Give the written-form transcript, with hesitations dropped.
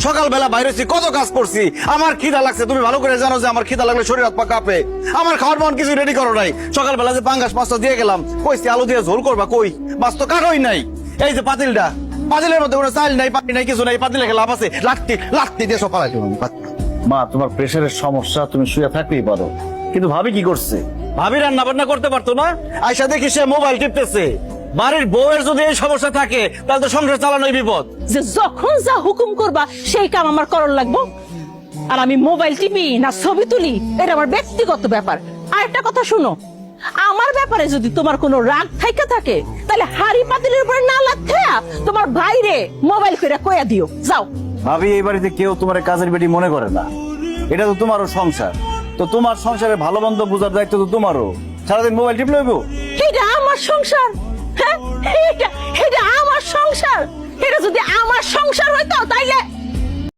সকালবেলা বাইরে কত কাজ করছি, আমার খিদা লাগছে, তুমি ভালো করে জানো যে আমার খিদা লাগলে শরীর হাত পা কাঁপে। আমার খাওয়ার মন কিছু রেডি করো নাই। সকালবেলা যে পাঙ্গাস মাছটা দিয়ে গেলাম, কইছি আলু দিয়ে ঝোল করবা, কই মাছ তো কাটোই নাই। এই যে পাতিলটা, পাতিলের মধ্যে কোনো চাল নাই, পানি নাই, কিছু নাই, পাতিলে লাভ আছে, লাঠি দিয়ে সব পালাই। মা, তোমার প্রেশারের সমস্যা, তুমি শুয়ে থাকতেই পারো, কিন্তু ভাবি কি করছে? ভাবি রান্না বান্না করতে পারতো না? আয়সা দেখি সে মোবাইল টিপতেছে। বাড়ির বউয়ের যদি এই সমস্যা থাকে তাহলে তো সংসার চালানোই বিপদ। যে যখন যা হুকুম করবা সেই কাম আমার করার লাগবো, আর আমি মোবাইল টিপি না ছবি তুলি এটা আমার ব্যক্তিগত ব্যাপার। আর একটা কথা শুনো, আমার ব্যাপারে যদি তোমার কোনো রাগ থাইকা থাকে তাহলে হাড়ি পাতিলের উপরে না লাগতে তোমার বাইরে মোবাইল করে কইয়া দিও। যাও। ভাবি, এই বাড়িতে কেউ তোমার কাজের বেটি মনে করে না, এটা তো তোমারও সংসার, তো তোমার সংসারে ভালো মন্দ বোঝার দায়িত্ব তো তোমারও। সারাদিন মোবাইল টিপ লইব? এটা আমার সংসার, হ্যাঁ এটা আমার সংসার। এটা যদি আমার সংসার হইতো তাইলে